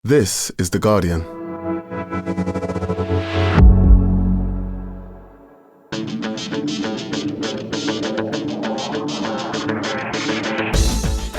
This is The Guardian.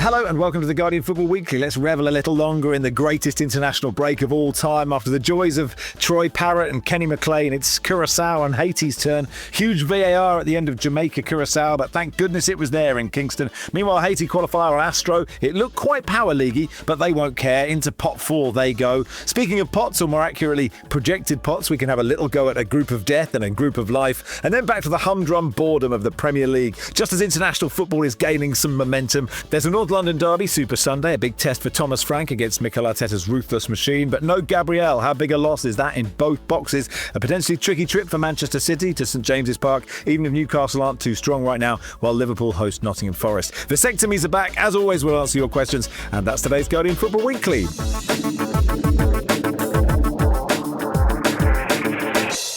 Hello and welcome to The Guardian Football Weekly. Let's revel a little longer in the greatest international break of all time. After the joys of Troy Parrott and Kenny McLean, it's Curaçao and Haiti's turn. Huge VAR at the end of Jamaica-Curaçao, but thank goodness it was there in Kingston. Meanwhile, Haiti qualifier on Astro. It looked quite power leaguey, but they won't care. Into pot 4 they go. Speaking of pots, or more accurately, projected pots, we can have a little go at a group of death and a group of life, and then back to the humdrum boredom of the Premier League. Just as international football is gaining some momentum, there's a North London derby, Super Sunday, a big test for Thomas Frank against Mikel Arteta's ruthless machine, but no Gabriel. How big a loss is that in both boxes? A potentially tricky trip for Manchester City to St James's Park, even if Newcastle aren't too strong right now, while Liverpool host Nottingham Forest. Vasectomies are back. As always, we'll answer your questions, and that's today's Guardian Football Weekly.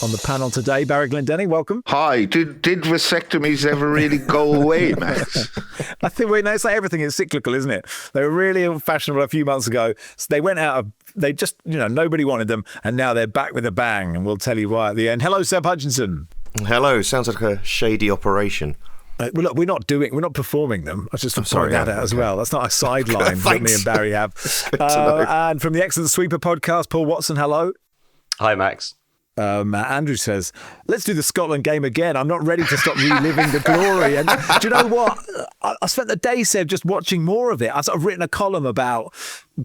On the panel today, Barry Glendenning, welcome. Hi. Did vasectomies ever really go away, Max? I think it's like everything is cyclical, isn't it? They were really fashionable a few months ago. So they went out of, they just, nobody wanted them. And now they're back with a bang. And we'll tell you why at the end. Hello, Seb Hutchinson. Hello. Sounds like a shady operation. Well, look, we're not performing them. I just point that out as well. That's not a sideline that me and Barry have. And from the Excellent Sweeper podcast, Paul Watson, hello. Hi, Max. Andrew says, let's do the Scotland game again. I'm not ready to stop reliving the glory. And do you know what? I spent the day, Seb, just watching more of it. I've written a column about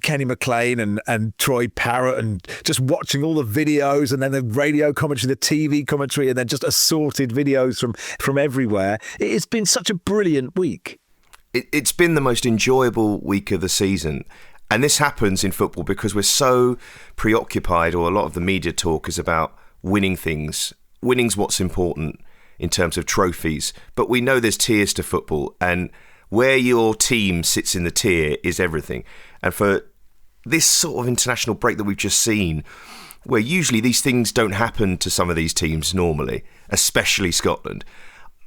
Kenny McLean and Troy Parrott and just watching all the videos and then the radio commentary, the TV commentary, and then just assorted videos from everywhere. It's been such a brilliant week. It's been the most enjoyable week of the season. And this happens in football because we're so preoccupied, or a lot of the media talk is about winning things. Winning's what's important in terms of trophies. But we know there's tiers to football, and where your team sits in the tier is everything. And for this sort of international break that we've just seen, where usually these things don't happen to some of these teams normally, especially Scotland.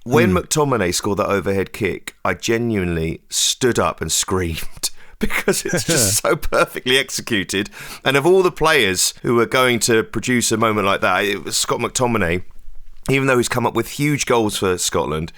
When McTominay scored that overhead kick, I genuinely stood up and screamed. Because it's just so perfectly executed. And of all the players who are going to produce a moment like that, it was Scott McTominay, even though he's come up with huge goals for Scotland,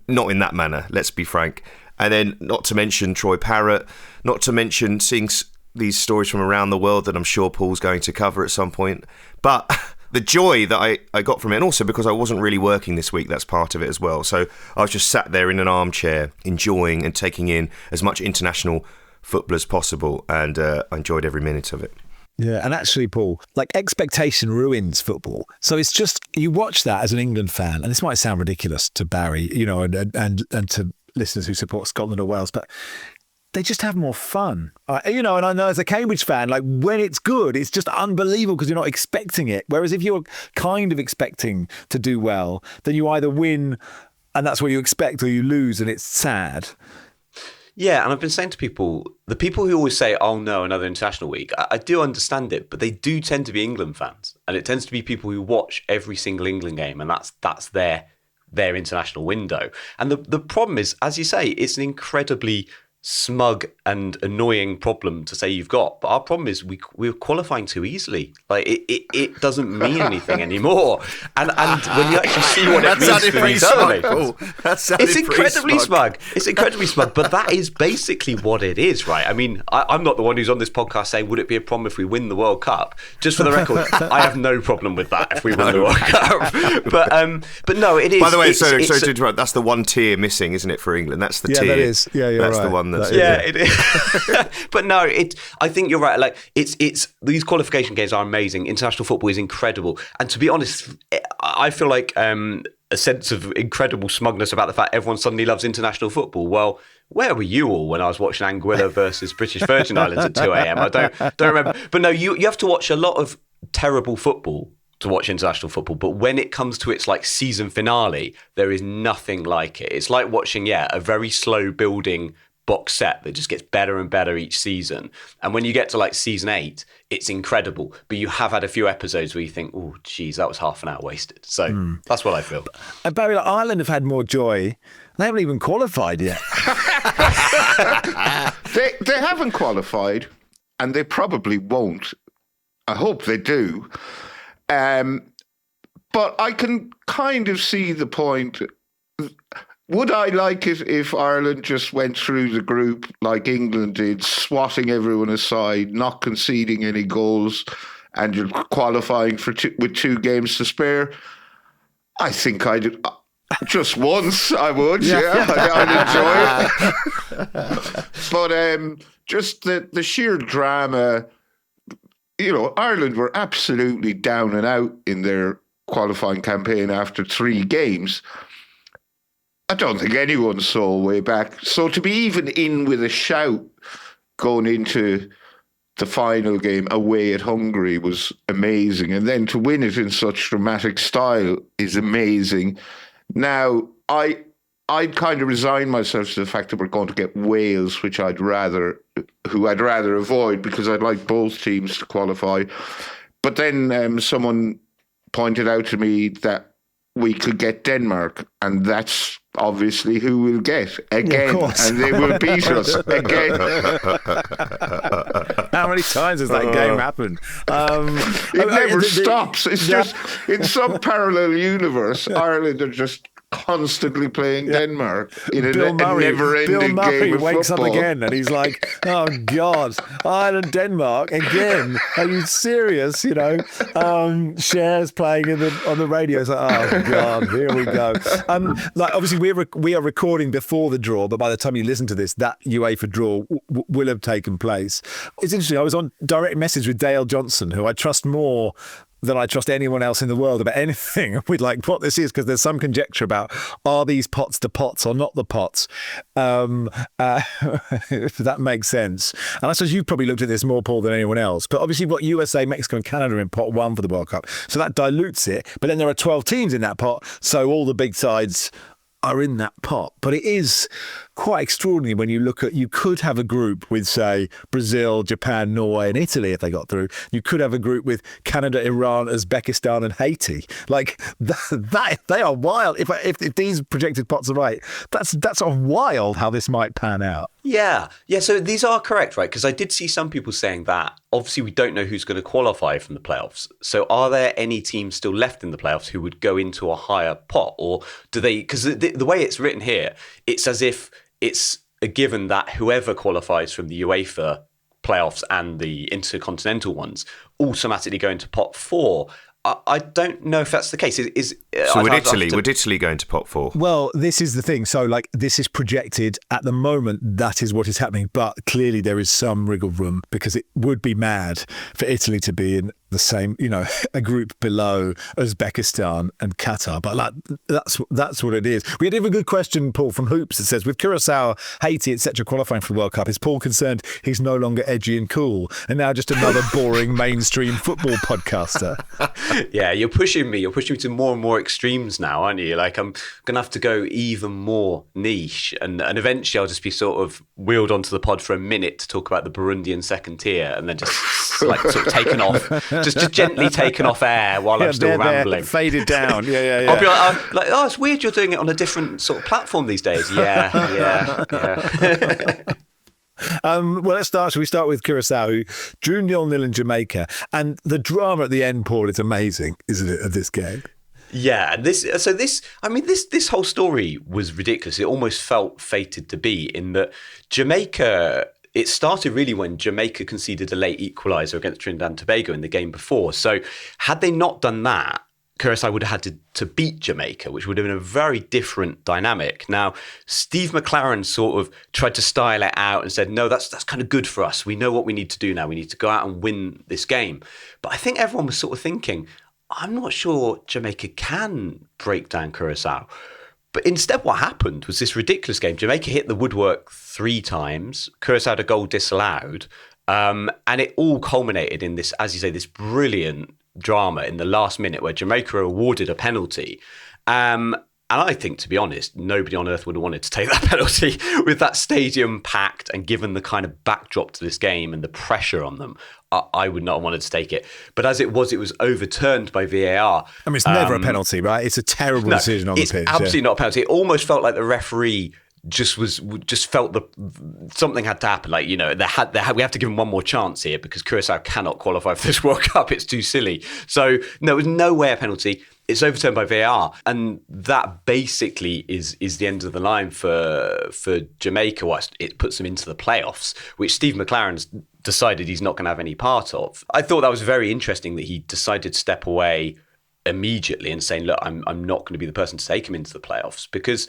not in that manner, let's be frank. And then not to mention Troy Parrott, not to mention seeing these stories from around the world that I'm sure Paul's going to cover at some point. But the joy that I got from it, and also because I wasn't really working this week, that's part of it as well. So I was just sat there in an armchair, enjoying and taking in as much international football as possible, and I enjoyed every minute of it. Yeah, and actually, Paul, expectation ruins football. So it's just, you watch that as an England fan, and this might sound ridiculous to Barry, and to listeners who support Scotland or Wales, but they just have more fun. And I know as a Cambridge fan, when it's good, it's just unbelievable because you're not expecting it. Whereas if you're kind of expecting to do well, then you either win and that's what you expect, or you lose and it's sad. Yeah, and I've been saying to people, the people who always say, oh no, another international week, I do understand it, but they do tend to be England fans. And it tends to be people who watch every single England game, and that's their international window. And the problem is, as you say, it's an incredibly smug and annoying problem to say you've got, but our problem is we're qualifying too easily. It doesn't mean anything anymore, and when you actually see what it means for these tournaments, it's incredibly smug. It's incredibly smug, but that is basically what it is, right? I mean, I'm not the one who's on this podcast saying would it be a problem if we win the World Cup. Just for the record, I have no problem with that if we win the World Cup. But no, it is. By the way, sorry to interrupt. That's the one tier missing, isn't it, for England? That's the tier. Yeah, that is. Yeah, you're right. That's the one. It is. But no, I think you're right. It's these qualification games are amazing. International football is incredible, and to be honest, I feel like a sense of incredible smugness about the fact everyone suddenly loves international football. Well, where were you all when I was watching Anguilla versus British Virgin Islands at 2 a.m? I don't remember. But no, you have to watch a lot of terrible football to watch international football, but when it comes to its season finale, there is nothing like it. It's like watching a very slow building box set that just gets better and better each season. And when you get to season 8, it's incredible. But you have had a few episodes where you think, oh, geez, that was half an hour wasted. So that's what I feel. And Barry, Ireland have had more joy. They haven't even qualified yet. They haven't qualified. and they probably won't. I hope they do. But I can kind of see the point. Would I like it if Ireland just went through the group like England did, swatting everyone aside, not conceding any goals, and just qualifying with 2 games to spare? I think I'd just once. I would, I'd enjoy it. But just the sheer drama. Ireland were absolutely down and out in their qualifying campaign after 3 games. I don't think anyone saw a way back. So to be even in with a shout going into the final game away at Hungary was amazing. And then to win it in such dramatic style is amazing. Now, I'd kind of resigned myself to the fact that we're going to get Wales, which I'd rather avoid, because I'd like both teams to qualify. But then someone pointed out to me that we could get Denmark, and that's obviously who we'll get again, and they will beat us again. How many times has that game happened? It never stops. It's just, in some parallel universe, Ireland are just constantly playing Denmark in a never-ending Bill Murray game of wakes football. up again and he's like, "Oh God, Ireland, Denmark again? Are you serious?" Shares playing on the radio. It's like, "Oh God, here we go." Obviously we are recording before the draw, but by the time you listen to this, that UEFA draw will have taken place. It's interesting. I was on direct message with Dale Johnson, who I trust more than I trust anyone else in the world about anything with what this is, because there's some conjecture about, are these pots the pots or not the pots? If that makes sense. And I suppose you've probably looked at this more, Paul, than anyone else. But obviously you've got USA, Mexico and Canada in pot 1 for the World Cup. So that dilutes it. But then there are 12 teams in that pot. So all the big sides are in that pot. But it is quite extraordinary when you look at, you could have a group with, say, Brazil, Japan, Norway and Italy if they got through. You could have a group with Canada, Iran, Uzbekistan and Haiti. That they are wild. If these projected pots are right, that's sort of wild how this might pan out. Yeah. So these are correct, right? Because I did see some people saying that obviously we don't know who's going to qualify from the playoffs. So are there any teams still left in the playoffs who would go into a higher pot, or do they? Because the way it's written here, it's as if it's a given that whoever qualifies from the UEFA playoffs and the intercontinental ones automatically go into pot 4. I don't know if that's the case. So would Italy go into pot 4? Well, this is the thing. So, this is projected at the moment. That is what is happening. But clearly there is some wriggle room, because it would be mad for Italy to be in the same, a group below Uzbekistan and Qatar. But that's what it is. We had a good question, Paul, from Hoops that says, with Curacao, Haiti, etc. qualifying for the World Cup, is Paul concerned he's no longer edgy and cool and now just another boring mainstream football podcaster? Yeah, you're pushing me to more and more extremes now, aren't you? I'm going to have to go even more niche, and eventually I'll just be sort of wheeled onto the pod for a minute to talk about the Burundian second tier, and then just sort of taken off, just gently taken off air while I'm still rambling. Faded down. Yeah. I'll be like, oh, it's weird you're doing it on a different sort of platform these days. Yeah. Well, let's start. Shall we start with Curacao, who drew 0-0 in Jamaica, and the drama at the end, Paul, is amazing, isn't it, of this game? Yeah, this whole story was ridiculous. It almost felt fated to be, in that Jamaica. It started really when Jamaica conceded a late equaliser against Trinidad and Tobago in the game before. So had they not done that, Curacao would have had to beat Jamaica, which would have been a very different dynamic. Now, Steve McLaren sort of tried to style it out and said, no, that's kind of good for us. We know what we need to do now. We need to go out and win this game. But I think everyone was sort of thinking, I'm not sure Jamaica can break down Curacao. But instead, what happened was this ridiculous game. Jamaica hit the woodwork 3 times. Curacao had a goal disallowed. And it all culminated in this, as you say, this brilliant drama in the last minute where Jamaica awarded a penalty. And I think, to be honest, nobody on earth would have wanted to take that penalty with that stadium packed, and given the kind of backdrop to this game and the pressure on them, I would not have wanted to take it. But as it was overturned by VAR. I mean, it's never a penalty, right? It's a terrible decision on the pitch. It's absolutely not a penalty. It almost felt like the referee just felt something had to happen. Like, we have to give them one more chance here because Curacao cannot qualify for this World Cup. It's too silly. So no, it was no way a penalty. It's overturned by VAR, and that basically is the end of the line for Jamaica. It puts them into the playoffs, which Steve McLaren's decided he's not going to have any part of. I thought that was very interesting that he decided to step away immediately and saying, look, I'm not going to be the person to take him into the playoffs, because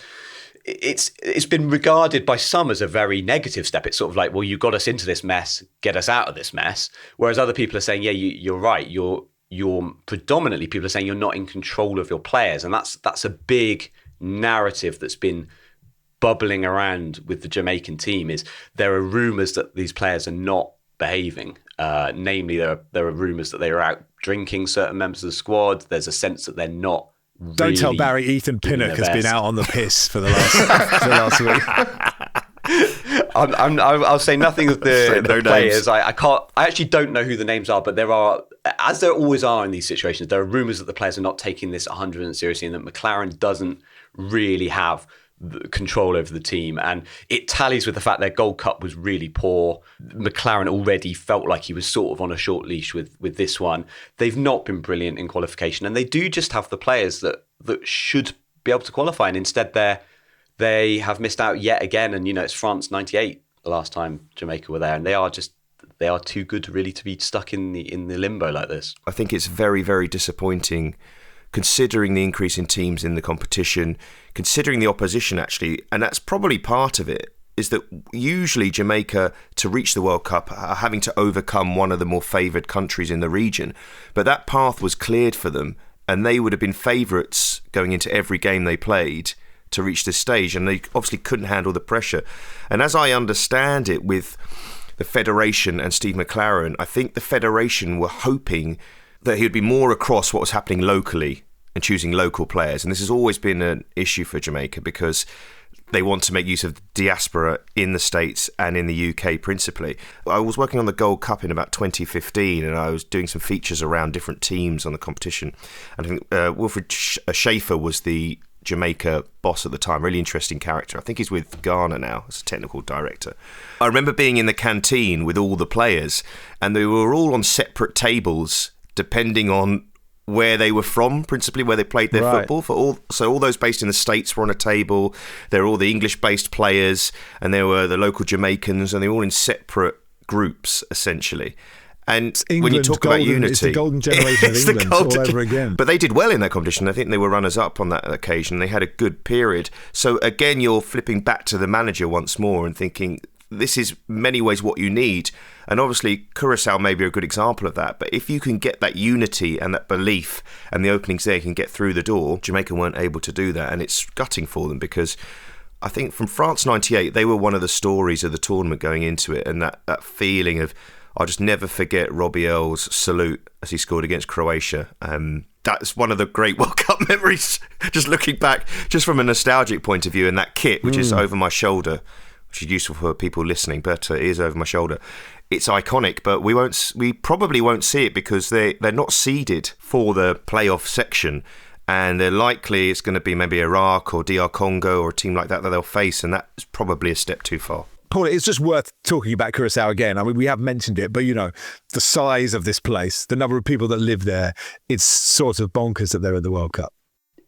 it's been regarded by some as a very negative step. It's sort of like, well, you got us into this mess, get us out of this mess. Whereas other people are saying, yeah, you're right. You're predominantly, people are saying you're not in control of your players. And that's a big narrative that's been bubbling around with the Jamaican team, is there are rumours that these players are not behaving. Namely, there are rumours that they are out drinking certain members of the squad. There's a sense that they're not really. Don't tell Barry Ethan Pinnock has been out on the piss for the last week. I'll say nothing of the No players. names. I actually don't know who the names are, but there are, as there always are in these situations, there are rumours that the players are not taking this 100% seriously, and that McLaren doesn't really have the control over the team. And it tallies with the fact their Gold Cup was really poor. McLaren already felt like he was sort of on a short leash with this one. They've not been brilliant in qualification, and they do just have the players that should be able to qualify, and instead they have missed out yet again. And it's France 98 the last time Jamaica were there, and they are too good really to be stuck in the limbo like this. I think it's very, very disappointing, considering the increase in teams in the competition, considering the opposition actually, and that's probably part of it, is that usually Jamaica, to reach the World Cup, are having to overcome one of the more favoured countries in the region. But that path was cleared for them, and they would have been favourites going into every game they played to reach this stage, and they obviously couldn't handle the pressure. And as I understand it, with the Federation and Steve McLaren, I think the Federation were hoping that he would be more across what was happening locally and choosing local players. And this has always been an issue for Jamaica, because they want to make use of diaspora in the States and in the UK principally. I was working on the Gold Cup in about 2015, and I was doing some features around different teams on the competition. And I think Wilfred Schaefer was the Jamaica boss at the time, really interesting character. I think he's with Ghana now as a technical director. I remember being in the canteen with all the players, and they were all on separate tables depending on where they were from, principally where they played their football. So all those based in the States were on a table. There were all the English-based players, and there were the local Jamaicans, and they were all in separate groups, essentially. And when you talk about unity, it's the golden generation of England all over again. But they did well in that competition. I think they were runners-up on that occasion. They had a good period. So again, you're flipping back to the manager once more and thinking, this is many ways what you need. And obviously, Curacao may be a good example of that. But if you can get that unity and that belief and the openings there can get through the door, Jamaica weren't able to do that. And it's gutting for them, because I think from France 98, they were one of the stories of the tournament going into it. And that feeling of, I'll just never forget Robbie Earle's salute as he scored against Croatia. That's one of the great World Cup memories, just looking back, just from a nostalgic point of view. And that kit, which is over my shoulder, which is useful for people listening, but it is over my shoulder. It's iconic, but we probably won't see it because they're not seeded for the playoff section. And they're likely it's going to be maybe Iraq or DR Congo or a team like that they'll face. And that's probably a step too far. Paul, it's just worth talking about Curacao again. I mean, we have mentioned it, but, the size of this place, the number of people that live there, it's sort of bonkers that they're in the World Cup.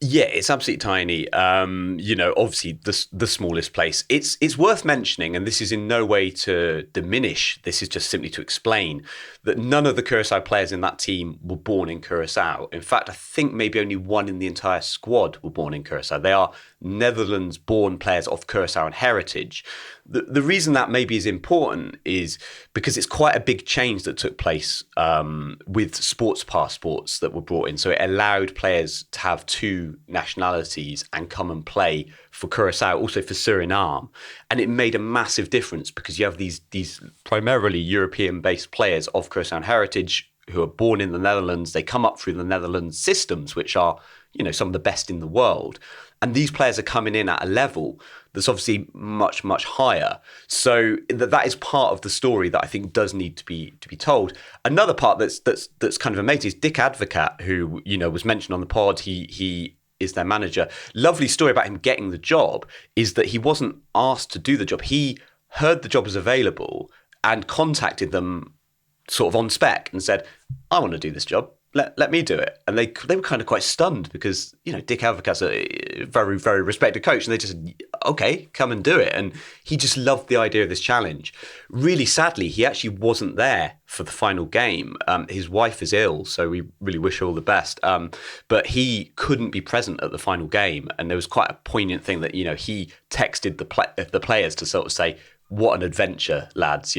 Yeah, it's absolutely tiny. Obviously the smallest place. It's worth mentioning, and this is in no way to diminish, this is just simply to explain that none of the Curacao players in that team were born in Curacao. In fact, I think maybe only one in the entire squad were born in Curacao. They are Netherlands-born players of Curaçaoan heritage. The reason that maybe is important is because it's quite a big change that took place with sports passports that were brought in. So it allowed players to have two nationalities and come and play for Curaçao, also for Suriname. And it made a massive difference because you have these primarily European-based players of Curaçaoan heritage who are born in the Netherlands. They come up through the Netherlands systems, which are, some of the best in the world. And these players are coming in at a level that's obviously much, much higher. So that is part of the story that I think does need to be told. Another part that's kind of amazing is Dick Advocat, who was mentioned on the pod. He is their manager. Lovely story about him getting the job is that he wasn't asked to do the job. He heard the job was available and contacted them sort of on spec and said, I want to do this job. Let me do it. And they were kind of quite stunned because, Dick Advocaat's a very, very respected coach. And they just said, okay, come and do it. And he just loved the idea of this challenge. Really sadly, he actually wasn't there for the final game. His wife is ill, so we really wish her all the best. But he couldn't be present at the final game. And there was quite a poignant thing that, he texted the players to sort of say, what an adventure, lads,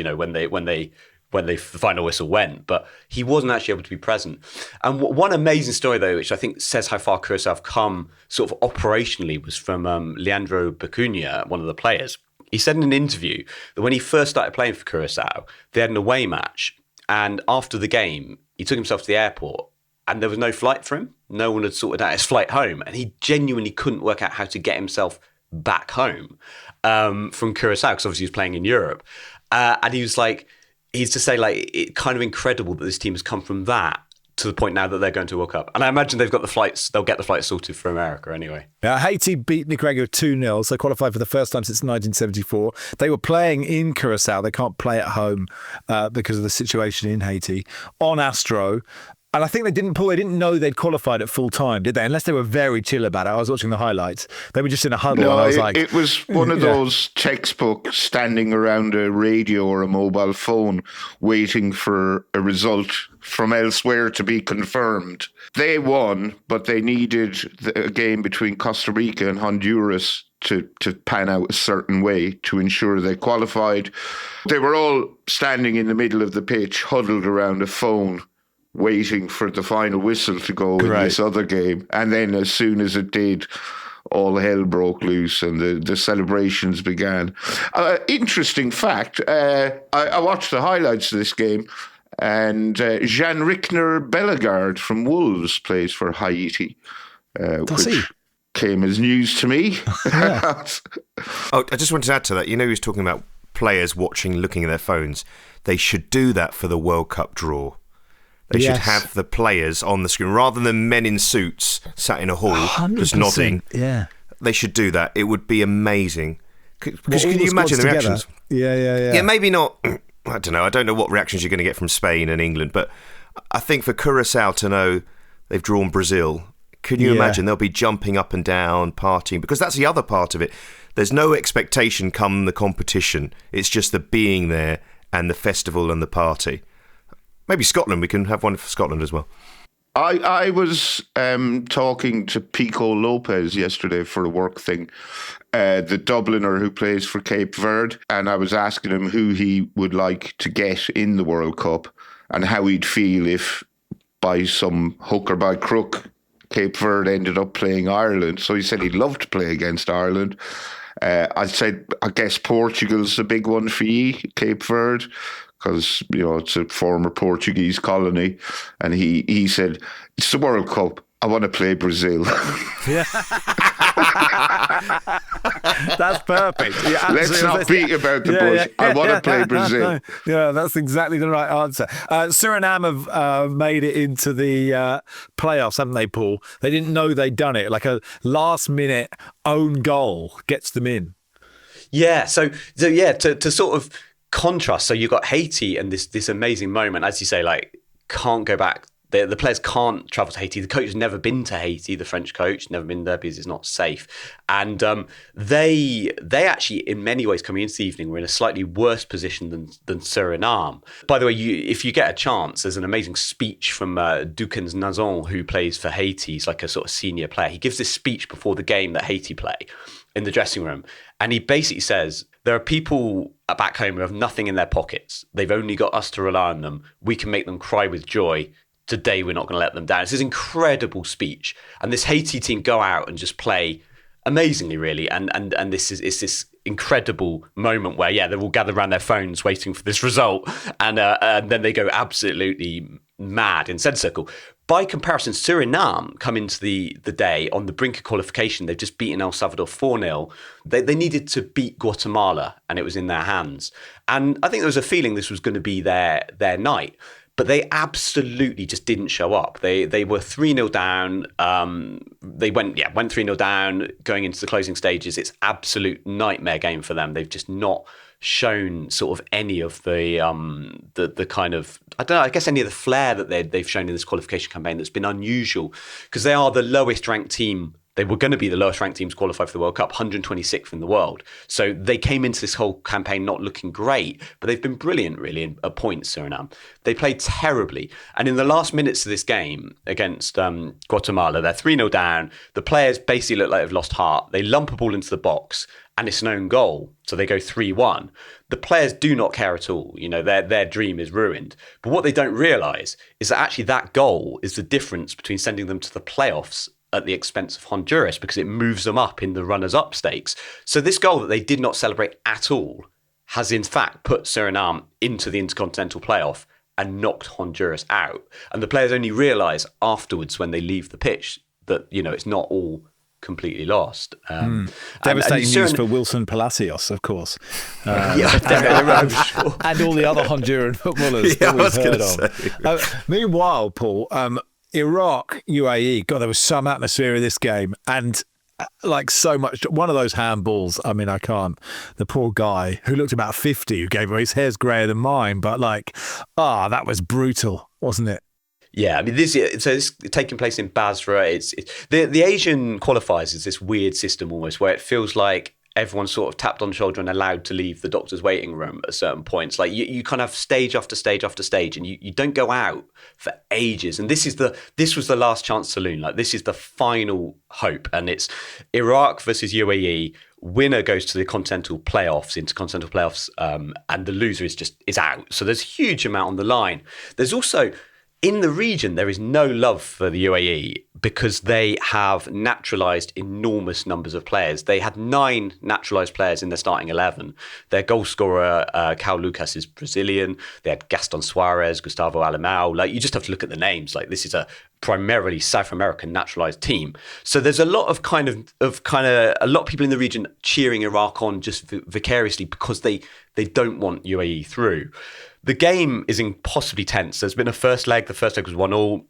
when the final whistle went, but he wasn't actually able to be present. And one amazing story, though, which I think says how far Curaçao have come sort of operationally, was from Leandro Bacuna, one of the players. He said in an interview that when he first started playing for Curaçao, they had an away match, and after the game, he took himself to the airport, and there was no flight for him. No one had sorted out his flight home, and he genuinely couldn't work out how to get himself back home from Curaçao, because obviously he was playing in Europe. And he was like, he's to say, like, it's kind of incredible that this team has come from that to the point now that they're going to World Cup. And I imagine they'll get the flights sorted for America anyway. Haiti beat Nicaragua 2-0, so qualified for the first time since 1974. They were playing in Curaçao. They can't play at home because of the situation in Haiti, on Astro. And I think they didn't know they'd qualified at full time, did they? Unless they were very chill about it. I was watching the highlights. They were just in a huddle. No, and I was like, it was one of those textbook standing around a radio or a mobile phone waiting for a result from elsewhere to be confirmed. They won, but they needed a game between Costa Rica and Honduras to pan out a certain way to ensure they qualified. They were all standing in the middle of the pitch, huddled around a phone, waiting for the final whistle to go in this other game. And then as soon as it did, all hell broke loose and the celebrations began. Interesting fact, I watched the highlights of this game, and Jean-Rickner Bellegarde from Wolves plays for Haiti, which came as news to me. Oh, I just wanted to add to that. He was talking about players looking at their phones. They should do that for the World Cup draw. They should have the players on the screen rather than men in suits sat in a hall 100%, just nodding. Yeah, they should do that. It would be amazing. Because can you imagine the reactions? Yeah. Yeah, maybe not. I don't know. I don't know what reactions you're going to get from Spain and England, but I think for Curaçao to know they've drawn Brazil, can you imagine they'll be jumping up and down, partying? Because that's the other part of it. There's no expectation come the competition. It's just the being there and the festival and the party. Maybe Scotland, we can have one for Scotland as well. I was talking to Pico Lopez yesterday for a work thing, the Dubliner who plays for Cape Verde, and I was asking him who he would like to get in the World Cup and how he'd feel if by some hook or by crook Cape Verde ended up playing Ireland. So he said he'd love to play against Ireland. I said, I guess Portugal's a big one for you, Cape Verde, because, it's a former Portuguese colony. And he said, it's the World Cup. I want to play Brazil. Yeah. That's perfect. Yeah, let's not beat about the bush. I want to play Brazil. No. Yeah, that's exactly the right answer. Suriname have made it into the playoffs, haven't they, Paul? They didn't know they'd done it. Like a last-minute own goal gets them in. Yeah, so to sort of contrast, so you've got Haiti and this amazing moment, as you say, like, can't go back. The players can't travel to Haiti. The coach has never been to Haiti, the French coach, never been there because it's not safe. And they actually, in many ways, coming into the evening, were in a slightly worse position than Suriname. By the way, if you get a chance, there's an amazing speech from Dukans Nazon, who plays for Haiti. He's like a sort of senior player. He gives this speech before the game that Haiti play in the dressing room. And he basically says, there are people back home who have nothing in their pockets. They've only got us to rely on them. We can make them cry with joy. Today, we're not going to let them down. It's this incredible speech. And this Haiti team go out and just play amazingly, really. And it's this incredible moment where, they're all gathered around their phones waiting for this result. And then they go absolutely mad in centre circle. By comparison, Suriname come into the day on the brink of qualification. They've just beaten El Salvador 4-0. They needed to beat Guatemala, and it was in their hands. And I think there was a feeling this was going to be their night. But they absolutely just didn't show up. They were 3-0 down. They went 3-0 down going into the closing stages. It's absolute nightmare game for them. They've just not shown sort of any of the kind of, I don't know, I guess any of the flair that they've shown in this qualification campaign that's been unusual, because they are the lowest ranked team. They were going to be the lowest ranked team to qualify for the World Cup, 126th in the world. So they came into this whole campaign not looking great, but they've been brilliant, really, at points, Suriname. They played terribly. And in the last minutes of this game against Guatemala, they're 3-0 down. The players basically look like they've lost heart. They lump a ball into the box, and it's an own goal. So they go 3-1. The players do not care at all. You know, their dream is ruined. But what they don't realise is that actually that goal is the difference between sending them to the playoffs at the expense of Honduras, because it moves them up in the runners-up stakes. So this goal that they did not celebrate at all has in fact put Suriname into the Intercontinental playoff and knocked Honduras out. And the players only realise afterwards when they leave the pitch that, you know, it's not all completely lost. Devastating news for Wilson Palacios, of course. I'm sure. And all the other Honduran footballers that we've heard of. Meanwhile, Paul, Iraq, UAE, God, there was some atmosphere in this game, and like so much. One of those handballs, I mean, I can't. The poor guy who looked about 50, who gave away his hair's greyer than mine, but like, that was brutal, wasn't it? Yeah, I mean, this taking place in Basra. It's the Asian qualifiers is this weird system almost where it feels like everyone's sort of tapped on the shoulder and allowed to leave the doctor's waiting room at certain points. Like you kind of have stage after stage after stage, and you don't go out for ages. And this was the last chance saloon. Like, this is the final hope, and it's Iraq versus UAE. Winner goes to the intercontinental playoffs, and the loser is out. So there's a huge amount on the line. There's also, in the region, there is no love for the UAE because they have naturalised enormous numbers of players. They had 9 naturalised players in their starting 11. Their goal scorer, Cal Lucas, is Brazilian. They had Gaston Suarez, Gustavo Alemão. Like, you just have to look at the names. Like, this is a primarily South American naturalised team. So there's a lot of a lot of people in the region cheering Iraq on just vicariously because they don't want UAE through. The game is impossibly tense. There's been a first leg. The first leg was 1-1.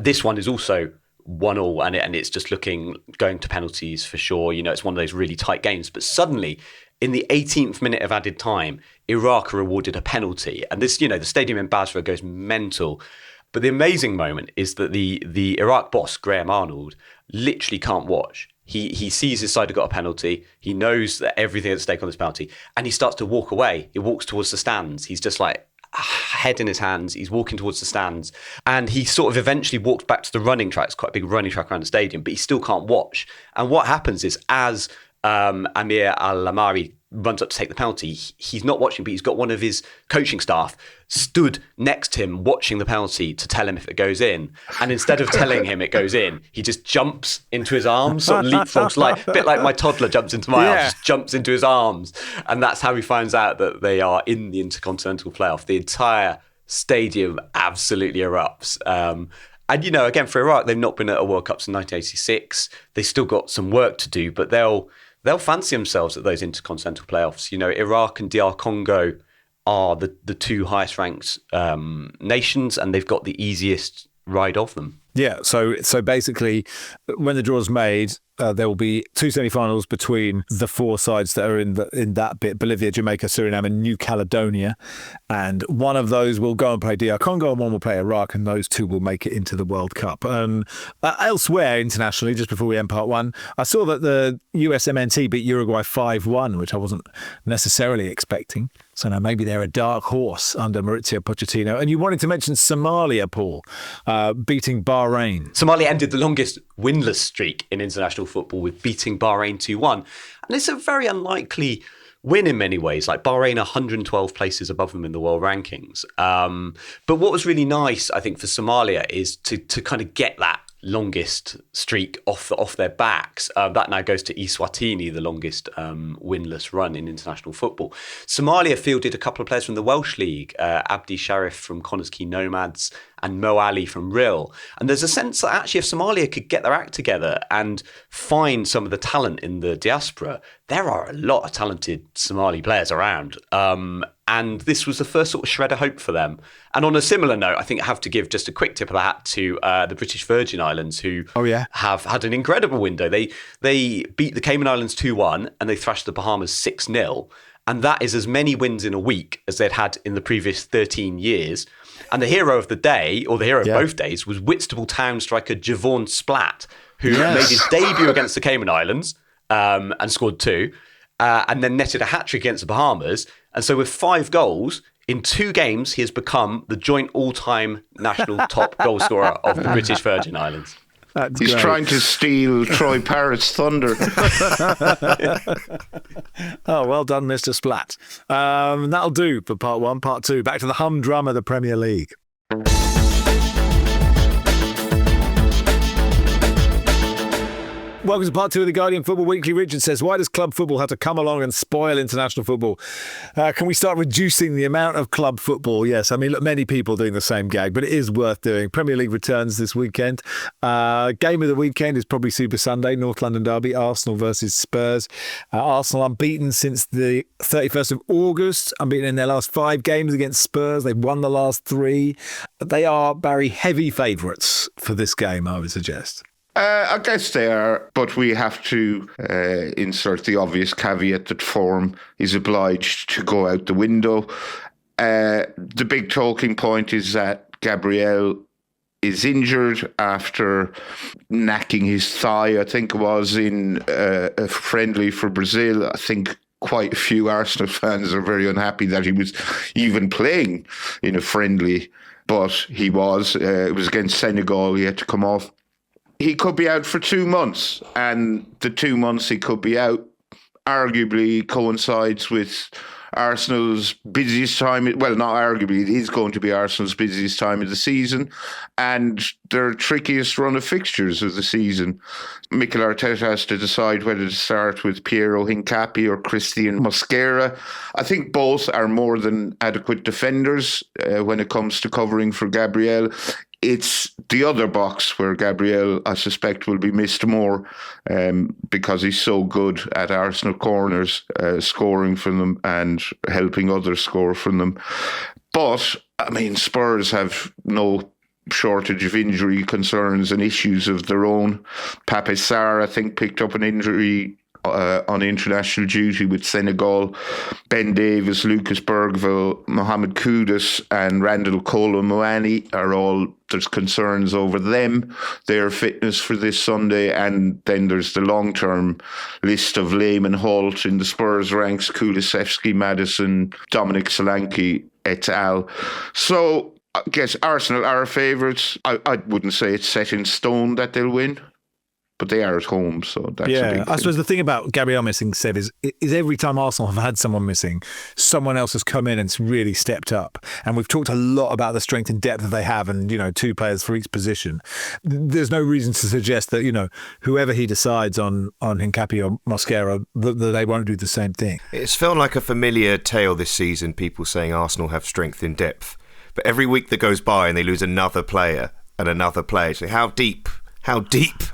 This one is also 1-1, and it's just going to penalties for sure. You know, it's one of those really tight games. But suddenly, in the 18th minute of added time, Iraq are awarded a penalty. And this, you know, the stadium in Basra goes mental. But the amazing moment is that the Iraq boss, Graham Arnold, literally can't watch. He sees his side have got a penalty. He knows that everything at stake on this penalty, and he starts to walk away. He walks towards the stands. He's just like head in his hands. He's walking towards the stands, and he sort of eventually walks back to the running track. It's quite a big running track around the stadium, but he still can't watch. And what happens is, as Amir Al-Lamari runs up to take the penalty, he's not watching, but he's got one of his coaching staff stood next to him watching the penalty to tell him if it goes in. And instead of telling him it goes in, he just jumps into his arms, sort of leapfrogs, like a bit like my toddler jumps into my arms, just jumps into his arms. And that's how he finds out that they are in the Intercontinental playoff. The entire stadium absolutely erupts. And, you know, again, for Iraq, they've not been at a World Cup since 1986. They've still got some work to do, but they'll fancy themselves at those Intercontinental playoffs. You know, Iraq and DR Congo are the 2 highest ranked nations, and they've got the easiest ride of them. Yeah, so basically, when the draw's made, there will be 2 semi-finals between the 4 sides that are in that bit: Bolivia, Jamaica, Suriname, and New Caledonia. And one of those will go and play DR Congo, and one will play Iraq, and those 2 will make it into the World Cup. Elsewhere internationally, just before we end part 1, I saw that the USMNT beat Uruguay 5-1, which I wasn't necessarily expecting. So now maybe they're a dark horse under Maurizio Pochettino. And you wanted to mention Somalia, Paul, beating Bahrain. Somalia ended the longest winless streak in international football with beating Bahrain 2-1. And it's a very unlikely win in many ways. Like, Bahrain are 112 places above them in the world rankings. But what was really nice, I think, for Somalia is to kind of get that longest streak off their backs. That now goes to Eswatini, the longest winless run in international football. Somalia fielded a couple of players from the Welsh League, Abdi Sharif from Connah's Quay Nomads and Mo Ali from Rhyl. And there's a sense that actually if Somalia could get their act together and find some of the talent in the diaspora, there are a lot of talented Somali players around. And this was the first sort of shred of hope for them. And on a similar note, I think I have to give just a quick tip of the hat to the British Virgin Islands, who have had an incredible window. They beat the Cayman Islands 2-1 and they thrashed the Bahamas 6-0. And that is as many wins in a week as they'd had in the previous 13 years. And the hero of the day, or the hero of both days, was Whitstable Town striker Javon Splat, who made his debut against the Cayman Islands and scored 2, and then netted a hat-trick against the Bahamas. And so with 5 goals in 2 games, he has become the joint all-time national top goal scorer of the British Virgin Islands. He's trying to steal Troy Parrott's thunder. Oh, well done, Mr. Splat. That'll do for part 1. Part 2, back to the humdrum of the Premier League. Welcome to part 2 of the Guardian Football Weekly. Richard says, why does club football have to come along and spoil international football? Can we start reducing the amount of club football? Yes, I mean, look, many people doing the same gag, but it is worth doing. Premier League returns this weekend. Game of the weekend is probably Super Sunday, North London derby, Arsenal versus Spurs. Arsenal unbeaten since the 31st of August, unbeaten in their last 5 games against Spurs. They've won the last 3. They are, Barry, heavy favourites for this game, I would suggest. I guess they are, but we have to insert the obvious caveat that form is obliged to go out the window. The big talking point is that Gabriel is injured after knacking his thigh, I think it was, in a friendly for Brazil. I think quite a few Arsenal fans are very unhappy that he was even playing in a friendly, but he was. It was against Senegal. He had to come off. He could be out for 2 months, and the 2 months he could be out arguably coincides with Arsenal's busiest time. Well, not arguably, it is going to be Arsenal's busiest time of the season and their trickiest run of fixtures of the season. Mikel Arteta has to decide whether to start with Piero Hincapié or Christian Mosquera. I think both are more than adequate defenders when it comes to covering for Gabriel. It's the other box where Gabriel, I suspect, will be missed more because he's so good at Arsenal corners, scoring from them and helping others score from them. But, I mean, Spurs have no shortage of injury concerns and issues of their own. Pape Sarr, I think, picked up an injury on international duty with Senegal. Ben Davies, Lucas Bergville, Mohamed Kudus and Randall Kolo Muani are all, there's concerns over them, their fitness for this Sunday. And then there's the long-term list of Lehman Holt in the Spurs ranks, Kulusevski, Maddison, Dominic Solanke, et al. So I guess Arsenal are favourites. I wouldn't say it's set in stone that they'll win, but they are at home, so that's a big thing. I suppose the thing about Gabriel missing, Seb, is every time Arsenal have had someone missing, someone else has come in and really stepped up. And we've talked a lot about the strength and depth that they have and, 2 players for each position. There's no reason to suggest that, whoever he decides on Hincapié or Mosquera, that they won't do the same thing. It's felt like a familiar tale this season, people saying Arsenal have strength in depth. But every week that goes by and they lose another player and another player, so how deep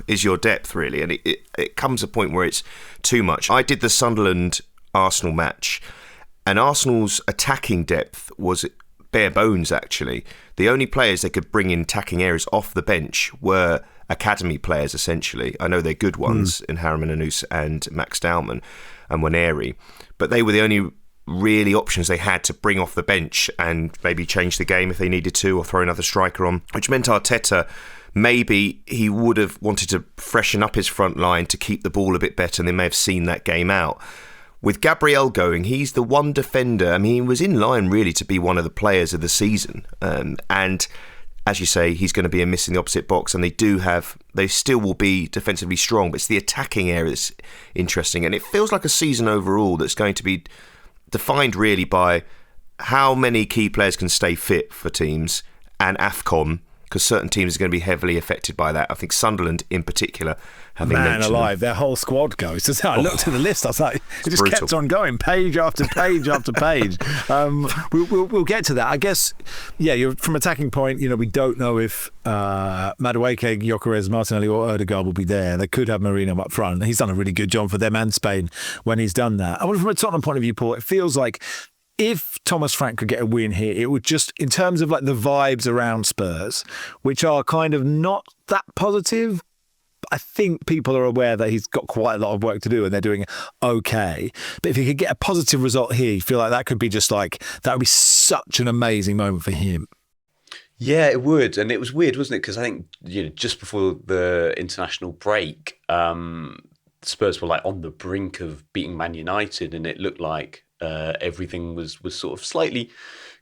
is your depth, really? And it comes a point where it's too much. I did the Sunderland-Arsenal match, and Arsenal's attacking depth was bare bones, actually. The only players they could bring in attacking areas off the bench were academy players, essentially. I know they're good ones in Harriman Anus and Max Dowman and Waneri, but they were the only really options they had to bring off the bench and maybe change the game if they needed to, or throw another striker on, which meant Arteta, maybe he would have wanted to freshen up his front line to keep the ball a bit better, and they may have seen that game out. With Gabriel going, he's the one defender. I mean, he was in line really to be one of the players of the season. And as you say, he's going to be a miss in the opposite box, and they still will be defensively strong, but it's the attacking area that's interesting. And it feels like a season overall that's going to be defined really by how many key players can stay fit for teams and AFCON, because certain teams are going to be heavily affected by that. I think Sunderland in particular, having Man mentioned alive, their whole squad goes. So I looked at the list, I was like, it just brutal. kept on going, page after page after page. We'll get to that. I guess, you're from attacking point, we don't know if Madueke, Gyökeres, Martinelli or Ødegaard will be there. They could have Marino up front. He's done a really good job for them and Spain when he's done that. I wonder, from a Tottenham point of view, Paul, it feels like if Thomas Frank could get a win here, it would just, in terms of like the vibes around Spurs, which are kind of not that positive, I think people are aware that he's got quite a lot of work to do and they're doing okay. But if he could get a positive result here, you feel like that could be just like, that would be such an amazing moment for him. Yeah, it would. And it was weird, wasn't it? Because I think, just before the international break, Spurs were like on the brink of beating Man United, and it looked like everything was sort of slightly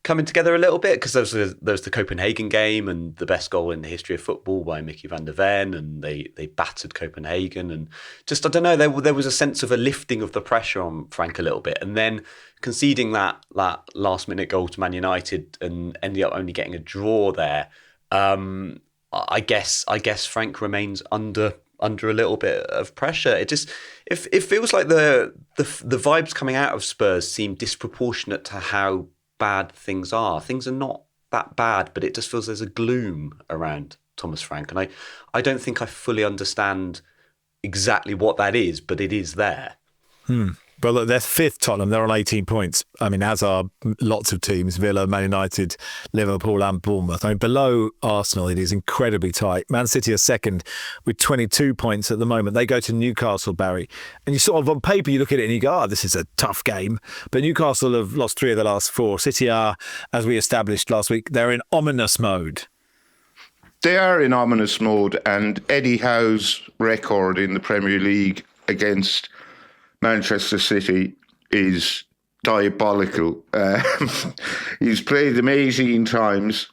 coming together a little bit, because there was the Copenhagen game and the best goal in the history of football by Mickey van der Ven, and they battered Copenhagen, and just, I don't know, there was a sense of a lifting of the pressure on Frank a little bit, and then conceding that last minute goal to Man United and ending up only getting a draw there. I guess Frank remains under a little bit of pressure. It feels like the vibes coming out of Spurs seem disproportionate to how bad things are. Things are not that bad, but it just feels there's a gloom around Thomas Frank. And I don't think I fully understand exactly what that is, but it is there. But look, they're fifth, Tottenham. They're on 18 points. I mean, as are lots of teams, Villa, Man United, Liverpool and Bournemouth. I mean, below Arsenal, it is incredibly tight. Man City are second with 22 points at the moment. They go to Newcastle, Barry. And you sort of, on paper, you look at it and you go, this is a tough game. But Newcastle have lost 3 of the last 4. City are, as we established last week, they're in ominous mode. They are in ominous mode, and Eddie Howe's record in the Premier League against Manchester City is diabolical. He's played them 18 times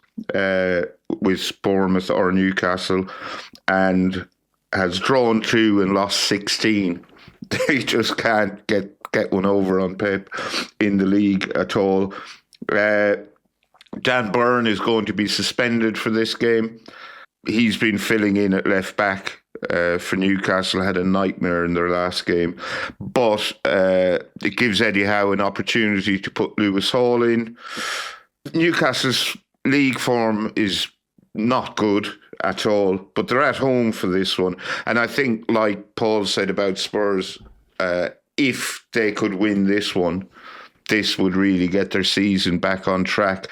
with Bournemouth or Newcastle and has drawn 2 and lost 16. They just can't get one over on Pep in the league at all. Dan Burn is going to be suspended for this game. He's been filling in at left back for Newcastle, had a nightmare in their last game. But it gives Eddie Howe an opportunity to put Lewis Hall in. Newcastle's league form is not good at all, but they're at home for this one. And I think, like Paul said about Spurs, if they could win this one, this would really get their season back on track.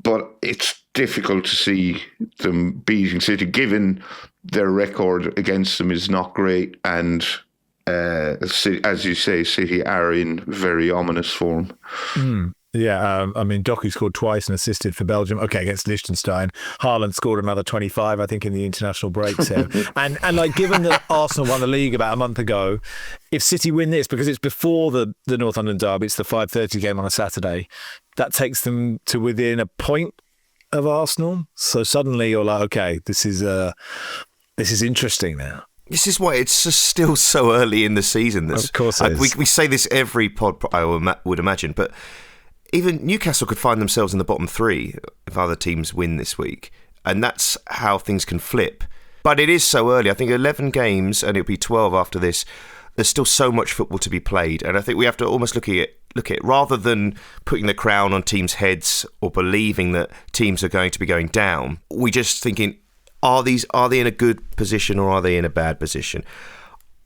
But it's difficult to see them beating City, given their record against them is not great. And as you say, City are in very ominous form. Yeah, I mean, Doku scored twice and assisted for Belgium. Okay, against Liechtenstein. Haaland scored another 25, I think, in the international break. So. and like, given that Arsenal won the league about a month ago, if City win this, because it's before the North London derby, it's the 5:30 game on a Saturday, that takes them to within a point of Arsenal. So suddenly you're like, okay, this is interesting now. This is why it's just still so early in the season. Of course it is. We say this every pod, I would imagine, but even Newcastle could find themselves in the bottom 3 if other teams win this week. And that's how things can flip. But it is so early. I think 11 games, and it'll be 12 after this. There's still so much football to be played. And I think we have to almost look at it rather than putting the crown on teams' heads or believing that teams are going to be going down. We're just thinking, are they in a good position or are they in a bad position?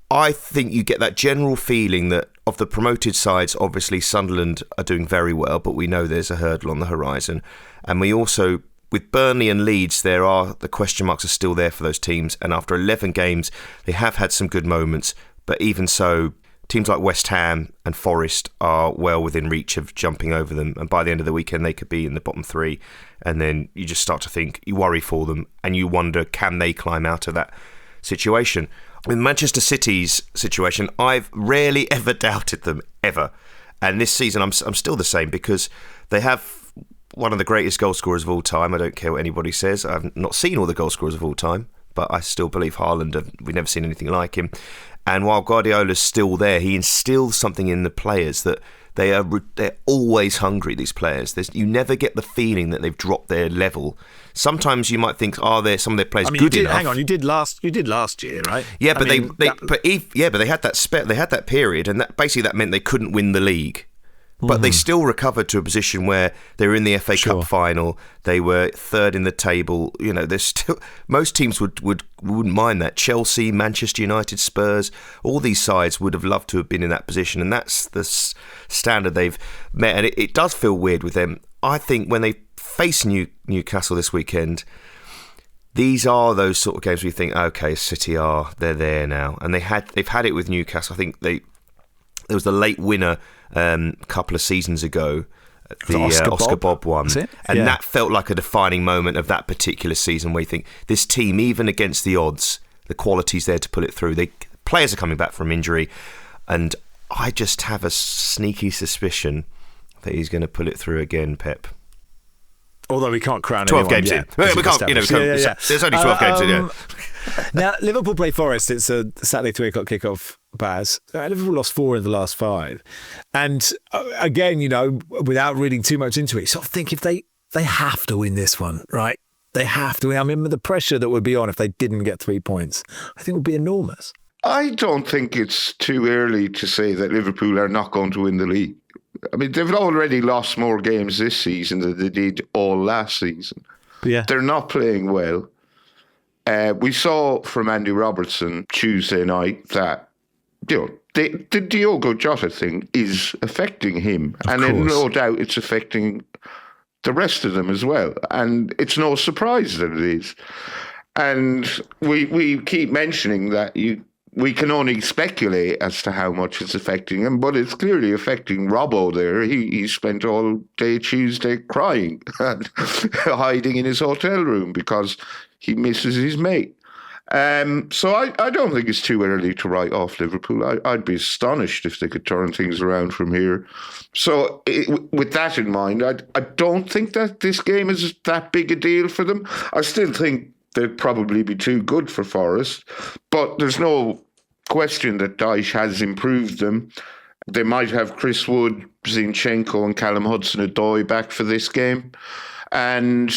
I think you get that general feeling that of the promoted sides, obviously Sunderland are doing very well, but we know there's a hurdle on the horizon. And we also, with Burnley and Leeds, the question marks are still there for those teams. And after 11 games, they have had some good moments. But even so, teams like West Ham and Forest are well within reach of jumping over them. And by the end of the weekend, they could be in the bottom 3. And then you just start to think, you worry for them and you wonder, can they climb out of that situation? With Manchester City's situation, I've rarely ever doubted them, ever. And this season, I'm still the same, because they have one of the greatest goal scorers of all time. I don't care what anybody says. I've not seen all the goal scorers of all time, but I still believe Haaland, we've never seen anything like him. And while Guardiola's still there, he instills something in the players that They're always hungry, these players. You never get the feeling that they've dropped their level. Sometimes you might think, are there some of their players good enough? Hang on, you did last year, right? Yeah, but they had that period, and that meant they couldn't win the league. But they still recovered to a position where they were in the FA Cup final. They were third in the table. You know, there's still most teams wouldn't mind that. Chelsea, Manchester United, Spurs, all these sides would have loved to have been in that position, and that's the standard they've met. And it does feel weird with them. I think when they face Newcastle this weekend, these are those sort of games where you think, okay, City they're there now, and they've had it with Newcastle. I think there was the late winner a couple of seasons ago, the Oscar Bob one, and that felt like a defining moment of that particular season, where you think this team, even against the odds, the quality's there to pull it through. Players are coming back from injury, and I just have a sneaky suspicion that he's going to pull it through again, Pep. Although we can't crown 12 anyone games yet, in. We can't, there's only 12 games in. Now, Liverpool play Forest. It's a Saturday 3 o'clock kickoff, Baz. Liverpool lost 4 in the last 5. And again, without reading too much into it, you sort of think if they have to win this one, right? They have to. I mean, the pressure that would be on if they didn't get 3 points, I think would be enormous. I don't think it's too early to say that Liverpool are not going to win the league. I mean, they've already lost more games this season than they did all last season. Yeah. They're not playing well. We saw from Andy Robertson Tuesday night that the Diogo Jota thing is affecting him. And no doubt it's affecting the rest of them as well. And it's no surprise that it is. And we keep mentioning that we can only speculate as to how much it's affecting him, but it's clearly affecting Robbo there. He spent all day Tuesday crying and hiding in his hotel room because he misses his mate. So I don't think it's too early to write off Liverpool. I'd be astonished if they could turn things around from here. So with that in mind, I don't think that this game is that big a deal for them. I still think they'd probably be too good for Forest, but there's no question that Dyche has improved them. They might have Chris Wood, Zinchenko and Callum Hudson-Odoi back for this game. And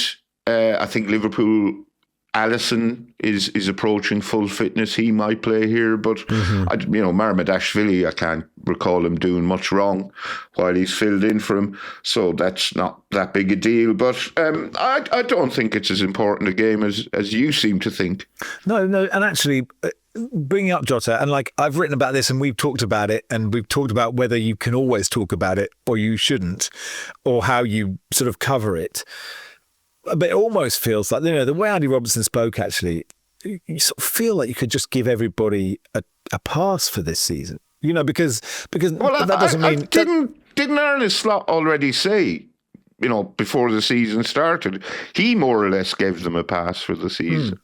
I think Liverpool, Alisson is approaching full fitness. He might play here, but Marmadashvili, I can't recall him doing much wrong while he's filled in for him, so that's not that big a deal. But I don't think it's as important a game as you seem to think. No, and actually, bringing up Jota, and I've written about this, and we've talked about it, and we've talked about whether you can always talk about it or you shouldn't, or how you sort of cover it. But it almost feels like, the way Andy Robertson spoke, actually, you sort of feel like you could just give everybody a pass for this season. Because that doesn't mean... Didn't Arne Slot already say, before the season started, he more or less gave them a pass for the season?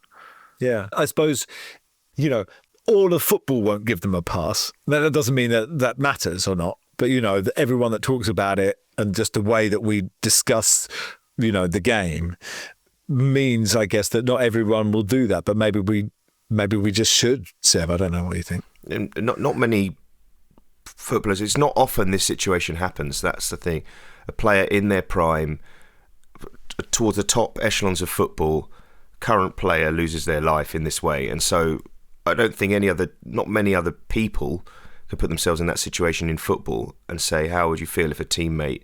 Yeah, I suppose, all of football won't give them a pass. That doesn't mean that matters or not. But, everyone that talks about it and just the way that we discuss the game means, I guess, that not everyone will do that, but maybe we just should, Seb. I don't know what you think. And not many footballers. It's not often this situation happens. That's the thing. A player in their prime, towards the top echelons of football, current player loses their life in this way, and so I don't think not many other people could put themselves in that situation in football and say, how would you feel if a teammate?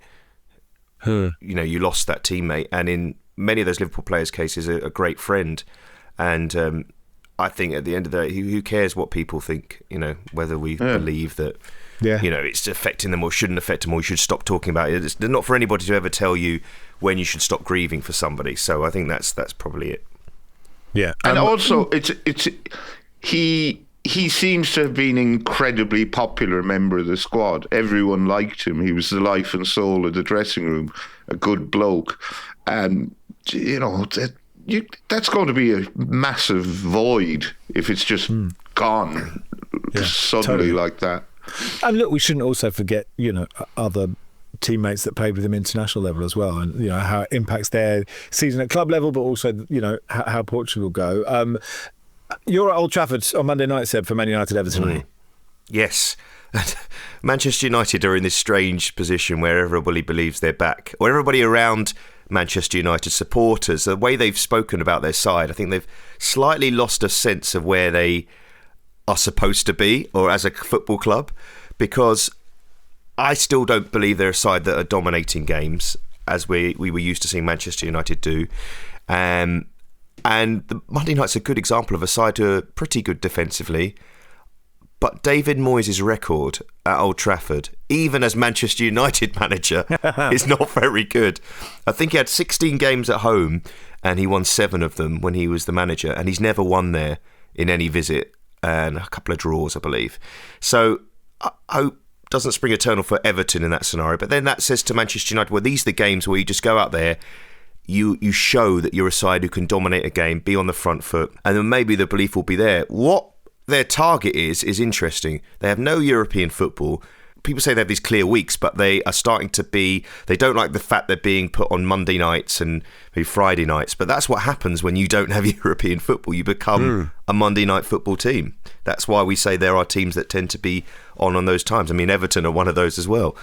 You lost that teammate, and in many of those Liverpool players' cases, a great friend. And I think at the end of the day, who cares what people think? Whether we believe that, it's affecting them or shouldn't affect them, or you should stop talking about it. It's not for anybody to ever tell you when you should stop grieving for somebody. So I think that's probably it. Yeah, and also he seems to have been an incredibly popular member of the squad. Everyone liked him. He was the life and soul of the dressing room, a good bloke. And, that's going to be a massive void if it's just gone suddenly like that. And look, we shouldn't also forget, other teammates that played with him international level as well, and, how it impacts their season at club level, but also, how Portugal go. You're at Old Trafford on Monday night, Seb, for Man United Everton. Yes. Manchester United are in this strange position where everybody believes they're back, or everybody around Manchester United supporters, the way they've spoken about their side, I think they've slightly lost a sense of where they are supposed to be, or as a football club, because I still don't believe they're a side that are dominating games as we were used to seeing Manchester United do. And the Monday night's a good example of a side who are pretty good defensively. But David Moyes' record at Old Trafford, even as Manchester United manager, is not very good. I think he had 16 games at home and he won 7 of them when he was the manager, and he's never won there in any visit, and a couple of draws, I believe. So I hope doesn't spring eternal for Everton in that scenario. But then that says to Manchester United, well, these are the games where you just go out there, you show that you're a side who can dominate a game, be on the front foot, and then maybe the belief will be there. What their target is interesting. They have no European football. People say they have these clear weeks, but they are starting to be... They don't like the fact they're being put on Monday nights and maybe Friday nights, but that's what happens when you don't have European football. You become a Monday night football team. That's why we say there are teams that tend to be on those times. I mean, Everton are one of those as well.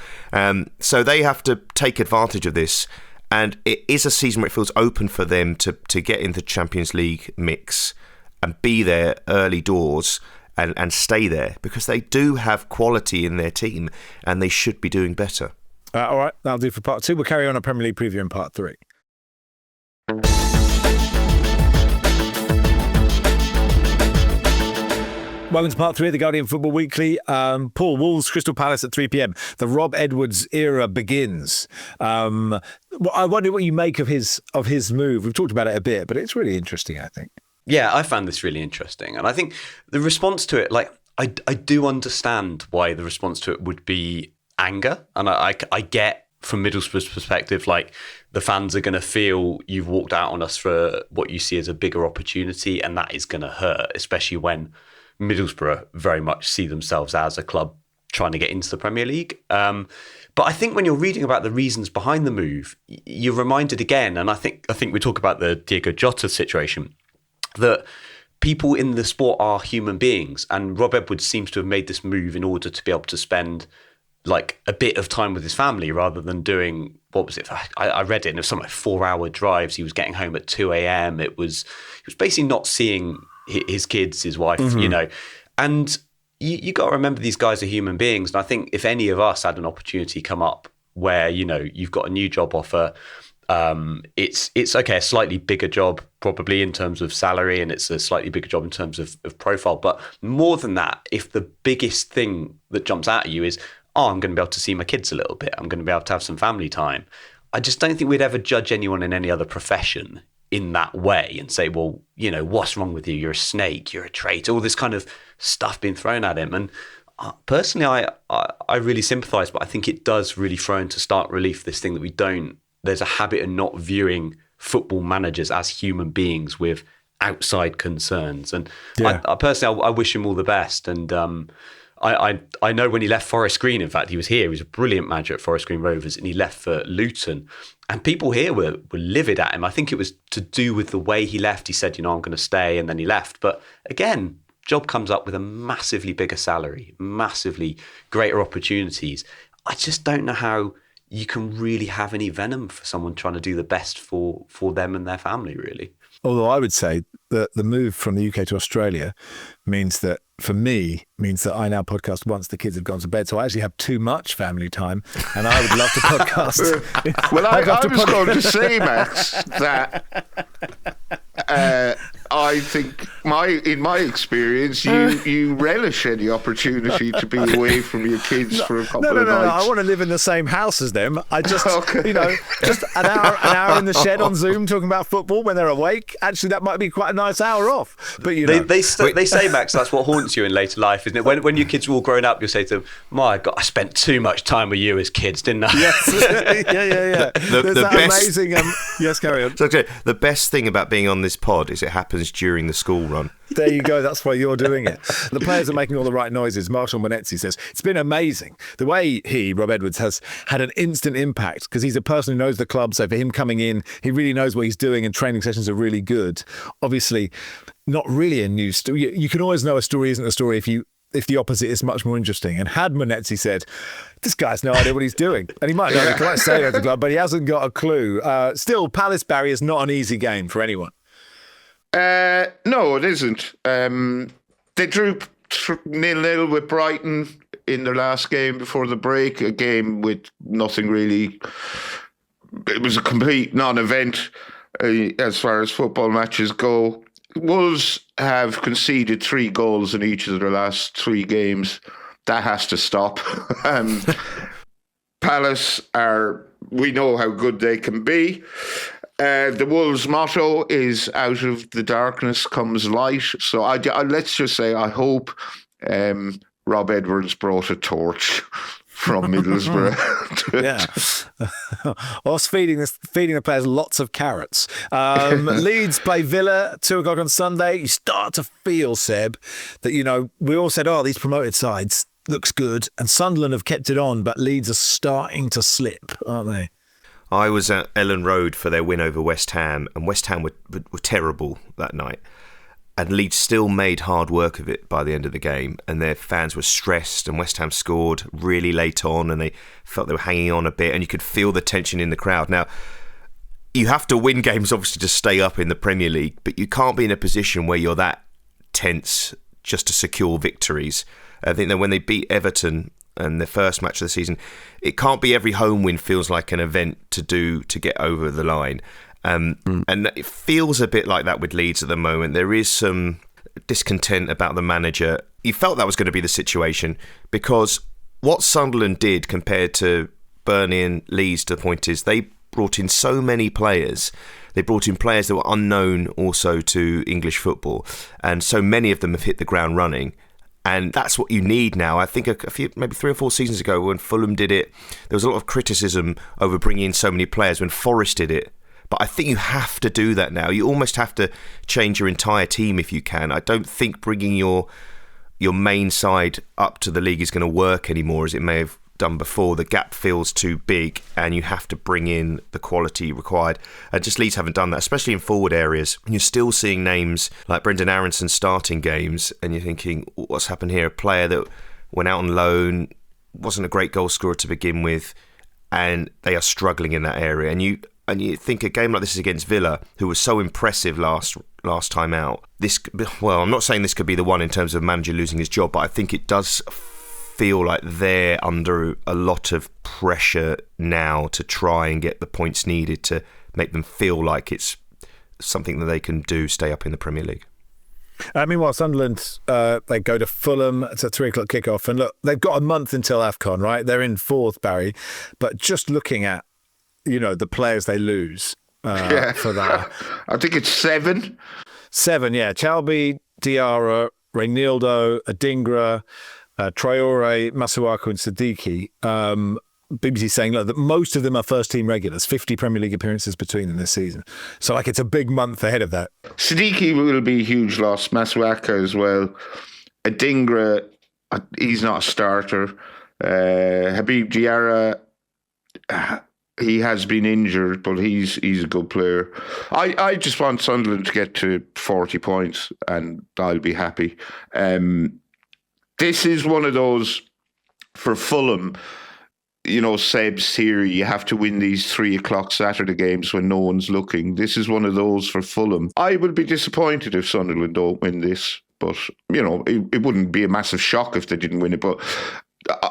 So they have to take advantage of this, and it is a season where it feels open for them to get into Champions League mix and be there early doors and stay there, because they do have quality in their team and they should be doing better. All right, that'll do for part 2. We'll carry on a Premier League preview in part 3. Welcome to part 3 of the Guardian Football Weekly. Paul, Wolves, Crystal Palace at 3 p.m. The Rob Edwards era begins. I wonder what you make of his move. We've talked about it a bit, but it's really interesting, I think. Yeah, I found this really interesting. And I think the response to it, like, I do understand why the response to it would be anger. And I get from Middlesbrough's perspective, like, the fans are going to feel you've walked out on us for what you see as a bigger opportunity, and that is going to hurt, especially when Middlesbrough very much see themselves as a club trying to get into the Premier League. But I think when you're reading about the reasons behind the move, you're reminded again, and I think we talk about the Diego Jota situation, that people in the sport are human beings, and Rob Edwards seems to have made this move in order to be able to spend like a bit of time with his family rather than doing, what was it? I read it, and it was something like 4-hour drives. He was getting home at 2 a.m. He was basically not seeing his kids, his wife, you know. And you got to remember, these guys are human beings. And I think if any of us had an opportunity come up where, you know, you've got a new job offer, it's okay, a slightly bigger job probably in terms of salary, and it's a slightly bigger job in terms of profile. But more than that, if the biggest thing that jumps out at you is, I'm going to be able to see my kids a little bit, I'm going to be able to have some family time, I just don't think we'd ever judge anyone in any other profession in that way and say, well, you know, what's wrong with you? You're a snake, you're a traitor, all this kind of stuff being thrown at him. And personally, I really sympathise, but I think it does really throw into stark relief this thing that there's a habit of not viewing football managers as human beings with outside concerns. And yeah. I personally, I wish him all the best. And I know when he left Forest Green, in fact, he was here. He was a brilliant manager at Forest Green Rovers, and he left for Luton. And people here were livid at him. I think it was to do with the way he left. He said, you know, I'm going to stay, and then he left. But again, job comes up with a massively bigger salary, massively greater opportunities. I just don't know how you can really have any venom for someone trying to do the best for them and their family, really. Although I would say that the move from the UK to Australia means that, for me, means that I now podcast once the kids have gone to bed. So I actually have too much family time, and I would love to podcast. Well, I was going to say, Max, that I think in my experience, you relish any opportunity to be away from your kids for a couple of nights. No. I want to live in the same house as them. I just, you know, just an hour in the shed on Zoom talking about football when they're awake. Actually, that might be quite a nice hour off. But you know, they say, Max, that's what haunts you in later life, isn't it? When your kids are all grown up, you'll say to them, "My God, I spent too much time with you as kids, didn't I?" Yes, yeah. There's that best, amazing. Yes, carry on. So, the best thing about being on this pod is it happens during the school run. There you go. That's why you're doing it. The players are making all the right noises. Marshall Monetzi says, it's been amazing. The way Rob Edwards, has had an instant impact, because he's a person who knows the club. So for him coming in, he really knows what he's doing, and training sessions are really good. Obviously, not really a news story. You can always know a story isn't a story if you if the opposite is much more interesting. And had Monetzi said, this guy's no idea what he's doing, and he might know the club, say at the club, but he hasn't got a clue. Still, Palace, Barry, is not an easy game for anyone. No, it isn't. They drew 0-0 with Brighton in their last game before the break, a game with nothing really. It was a complete non-event as far as football matches go. Wolves have conceded 3 goals in each of their last 3 games. That has to stop. Palace we know how good they can be. The Wolves' motto is out of the darkness comes light. So let's just say I hope Rob Edwards brought a torch from Middlesbrough. Us feeding the players lots of carrots. Leeds play Villa 2:00 on Sunday. You start to feel, Seb, that we all said, these promoted sides looks good, and Sunderland have kept it on, but Leeds are starting to slip, aren't they? I was at Ellen Road for their win over West Ham, and West Ham were terrible that night. And Leeds still made hard work of it by the end of the game, and their fans were stressed, and West Ham scored really late on, and they felt they were hanging on a bit, and you could feel the tension in the crowd. Now, you have to win games, obviously, to stay up in the Premier League, but you can't be in a position where you're that tense just to secure victories. I think that when they beat Everton and their first match of the season, it can't be every home win feels like an event to get over the line. And it feels a bit like that with Leeds at the moment. There is some discontent about the manager. You felt that was going to be the situation, because what Sunderland did compared to Burnley and Leeds, to the point is they brought in so many players. They brought in players that were unknown also to English football, and so many of them have hit the ground running. And that's what you need now. I think maybe 3 or 4 seasons ago when Fulham did it, there was a lot of criticism over bringing in so many players. When Forest did it, but I think you have to do that now. You almost have to change your entire team if you can. I don't think bringing your main side up to the league is going to work anymore as it may have done before. The gap feels too big, and you have to bring in the quality required. Just Leeds haven't done that, especially in forward areas. And you're still seeing names like Brendan Aronson starting games, and you're thinking, what's happened here? A player that went out on loan, wasn't a great goal scorer to begin with, and they are struggling in that area. And you think a game like this is against Villa, who was so impressive last time out. I'm not saying this could be the one in terms of manager losing his job, but I think it does feel like they're under a lot of pressure now to try and get the points needed to make them feel like it's something that they can do, stay up in the Premier League. Meanwhile, Sunderland, they go to Fulham. It's a 3:00 kickoff. And look, they've got a month until AFCON, right? They're in 4th, Barry. But just looking at the players they lose for that. I think it's 7. 7, yeah. Chalby, Diarra, Reynaldo, Adingra, Traore, Masuaku and Siddiqui. BBC saying that most of them are first-team regulars, 50 Premier League appearances between them this season. So, it's a big month ahead of that. Siddiqui will be a huge loss. Masuaku as well. Adingra, he's not a starter. Habib Diarra, he has been injured, but he's a good player. I just want Sunderland to get to 40 points and I'll be happy. This is one of those, for Fulham, Seb's theory, you have to win these 3:00 Saturday games when no one's looking. This is one of those for Fulham. I would be disappointed if Sunderland don't win this, but, it wouldn't be a massive shock if they didn't win it. But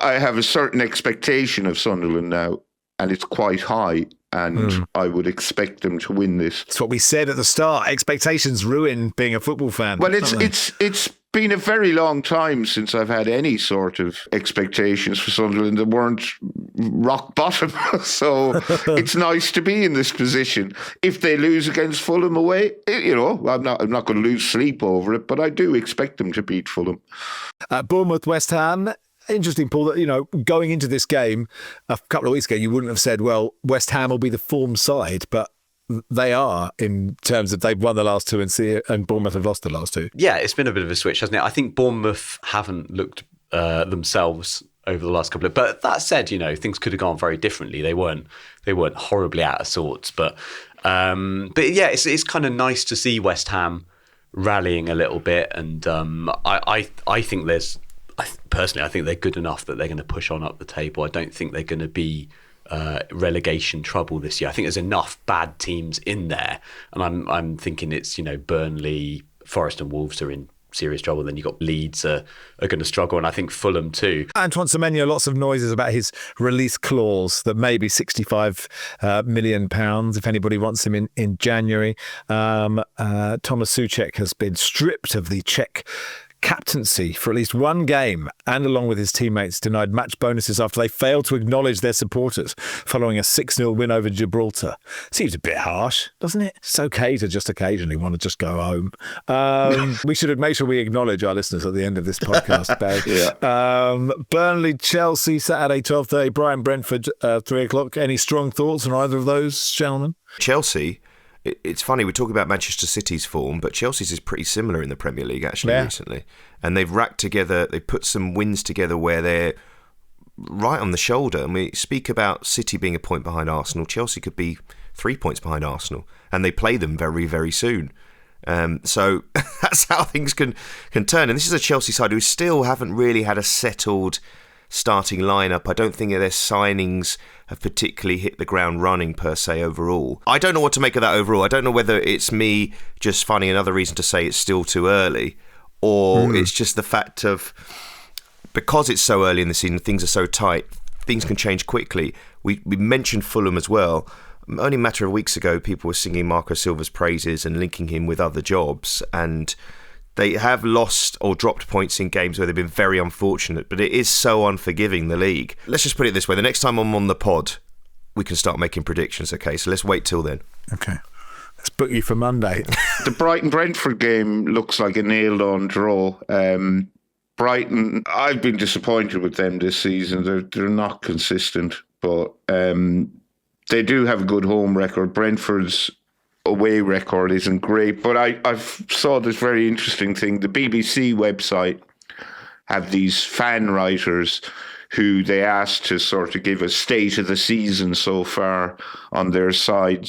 I have a certain expectation of Sunderland now, and it's quite high, and I would expect them to win this. It's what we said at the start. Expectations ruin being a football fan. Well, it's been a very long time since I've had any sort of expectations for Sunderland that weren't rock bottom. So it's nice to be in this position. If they lose against Fulham away, I'm not going to lose sleep over it, but I do expect them to beat Fulham. Bournemouth, West Ham. Interesting, Paul, that, going into this game a couple of weeks ago, you wouldn't have said, well, West Ham will be the form side, but they are, in terms of they've won the last 2 and Bournemouth have lost the last 2. Yeah, it's been a bit of a switch, hasn't it? I think Bournemouth haven't looked themselves over the last couple of... But that said, things could have gone very differently. They weren't horribly out of sorts. But yeah, it's kind of nice to see West Ham rallying a little bit. And I think there's Personally, I think they're good enough that they're going to push on up the table. I don't think they're going to be relegation trouble this year. I think there's enough bad teams in there, and I'm thinking it's Burnley, Forest, and Wolves are in serious trouble. Then you've got Leeds are going to struggle, and I think Fulham too. Antoine Semenyo, lots of noises about his release clause that may be £65 million if anybody wants him in January. Thomas Souček has been stripped of the Czech captaincy for at least one game, and along with his teammates denied match bonuses after they failed to acknowledge their supporters following a 6-0 win over Gibraltar. Seems a bit harsh, doesn't it? It's okay to just occasionally want to just go home. We should make sure we acknowledge our listeners at the end of this podcast, Barry. Yeah. Burnley, Chelsea, Saturday 12:30, Brighton, Brentford, 3 o'clock. Any strong thoughts on either of those, gentlemen? Chelsea, it's funny, we're talking about Manchester City's form, but Chelsea's is pretty similar in the Premier League actually recently. And they've racked together, they put some wins together where they're right on the shoulder. And we speak about City being a point behind Arsenal. Chelsea could be 3 points behind Arsenal, and they play them very, very soon. So that's how things can turn. And this is a Chelsea side who still haven't really had a settled starting lineup. I don't think their signings have particularly hit the ground running per se overall. I don't know what to make of that overall. I don't know whether it's me just finding another reason to say it's still too early, or it's just the fact of, because it's so early in the season, things are so tight, things can change quickly. We mentioned Fulham as well. Only a matter of weeks ago, people were singing Marco Silva's praises and linking him with other jobs, and they have lost or dropped points in games where they've been very unfortunate, but it is so unforgiving, the league. Let's just put it this way. The next time I'm on the pod, we can start making predictions, okay? So let's wait till then. Okay. Let's book you for Monday. The Brighton-Brentford game looks like a nailed-on draw. Brighton, I've been disappointed with them this season. They're not consistent, but they do have a good home record. Brentford's away record isn't great, but I've saw this very interesting thing. The BBC website have these fan writers who they asked to sort of give a state of the season so far on their side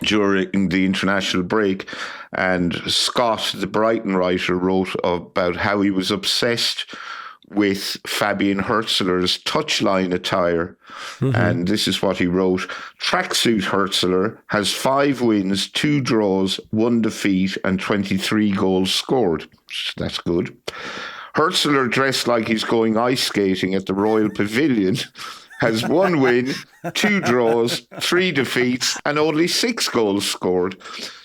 during the international break. And Scott, the Brighton writer, wrote about how he was obsessed with Fabian Hürzeler's touchline attire. And this is what he wrote. Tracksuit Hürzeler has 5 wins, 2 draws, 1 defeat, and 23 goals scored. That's good. Hürzeler, dressed like he's going ice skating at the Royal Pavilion, has 1 win, 2 draws, 3 defeats, and only 6 goals scored.